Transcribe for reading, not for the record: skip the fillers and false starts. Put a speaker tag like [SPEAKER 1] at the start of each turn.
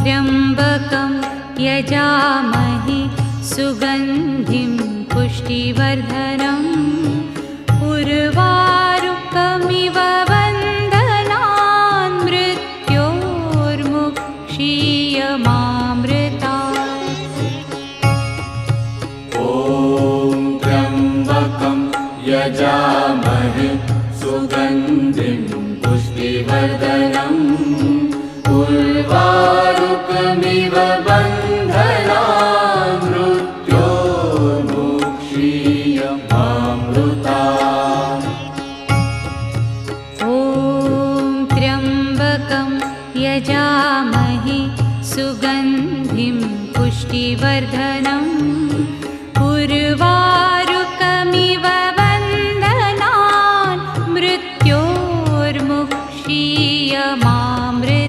[SPEAKER 1] त्र्यम्बकं यजामहे सुगन्धिं पुष्टिवर्धनम् उर्वारुकमिव बन्धनान् मृत्योर्मुक्षीयमामृतात्।
[SPEAKER 2] ॐ त्र्यम्बकं यजामहे सुगन्धिं पुष्टिवर्धनम् उर्वारुकमिव बन्धनान् मृत्योर्मुक्षीयमामृतात्।
[SPEAKER 1] ॐ त्र्यम्बकं यजामहे सुगन्धिं पुष्टिवर्धनम् उर्वारुकमिव